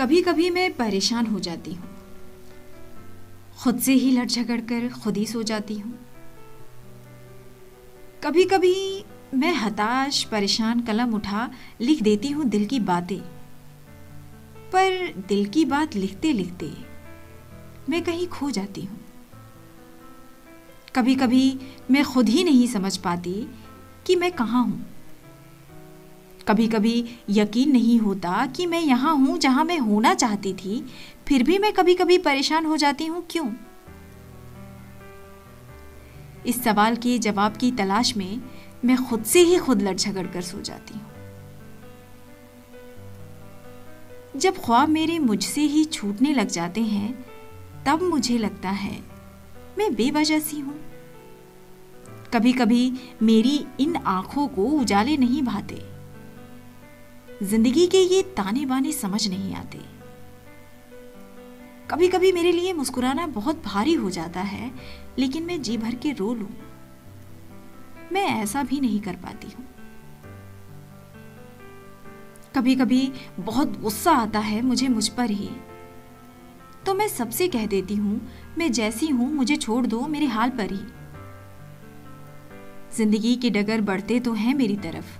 कभी कभी मैं परेशान हो जाती हूँ, खुद से ही लड़ झगड़ कर खुद ही सो जाती हूँ। कभी कभी मैं हताश परेशान कलम उठा लिख देती हूँ दिल की बातें, पर दिल की बात लिखते लिखते मैं कहीं खो जाती हूँ। कभी कभी मैं खुद ही नहीं समझ पाती कि मैं कहाँ हूँ। कभी कभी यकीन नहीं होता कि मैं यहाँ हूँ जहाँ मैं होना चाहती थी, फिर भी मैं कभी कभी परेशान हो जाती हूँ, क्यों? इस सवाल के जवाब की तलाश में मैं खुद से ही खुद लड़ झगड़ कर सो जाती हूँ। जब ख्वाब मेरे मुझसे ही छूटने लग जाते हैं, तब मुझे लगता है मैं बेवजह सी हूँ। कभी कभी मेरी इन आंखों को उजाले नहीं भाते, जिंदगी के ये ताने बाने समझ नहीं आते। कभी कभी मेरे लिए मुस्कुराना बहुत भारी हो जाता है, लेकिन मैं जी भर के रो लूं, मैं ऐसा भी नहीं कर पाती हूं। कभी कभी बहुत गुस्सा आता है मुझे मुझ पर ही, तो मैं सबसे कह देती हूं मैं जैसी हूं मुझे छोड़ दो मेरे हाल पर ही। जिंदगी के डगर बढ़ते तो हैं मेरी तरफ,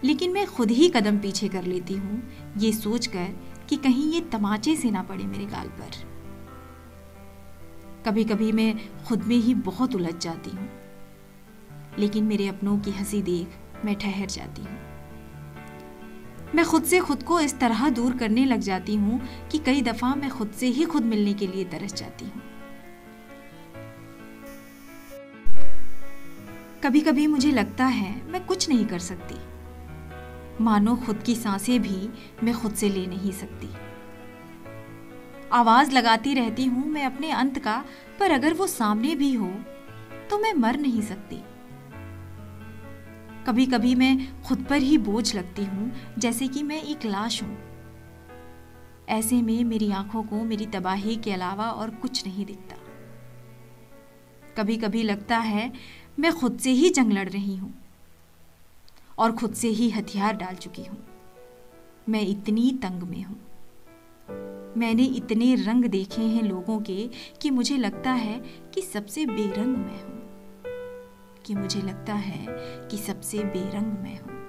लेकिन मैं खुद ही कदम पीछे कर लेती हूँ, ये सोचकर कि कहीं ये तमाचे से ना पड़े मेरे गाल पर। कभी कभी मैं खुद में ही बहुत उलझ जाती हूँ, लेकिन मेरे अपनों की हंसी देख मैं ठहर जाती हूँ। मैं खुद से खुद को इस तरह दूर करने लग जाती हूँ कि कई दफा मैं खुद से ही खुद मिलने के लिए तरस जाती हूँ। कभी कभी मुझे लगता है मैं कुछ नहीं कर सकती, मानो खुद की सांसें भी मैं खुद से ले नहीं सकती। आवाज लगाती रहती हूं मैं अपने अंत का, पर अगर वो सामने भी हो तो मैं मर नहीं सकती। कभी कभी मैं खुद पर ही बोझ लगती हूं, जैसे कि मैं एक लाश हूं। ऐसे में मेरी आंखों को मेरी तबाही के अलावा और कुछ नहीं दिखता। कभी कभी लगता है मैं खुद से ही जंग लड़ रही हूं और खुद से ही हथियार डाल चुकी हूं। मैं इतनी तंग में हूं, मैंने इतने रंग देखे हैं लोगों के कि मुझे लगता है कि सबसे बेरंग मैं हूं, कि मुझे लगता है कि सबसे बेरंग मैं हूं।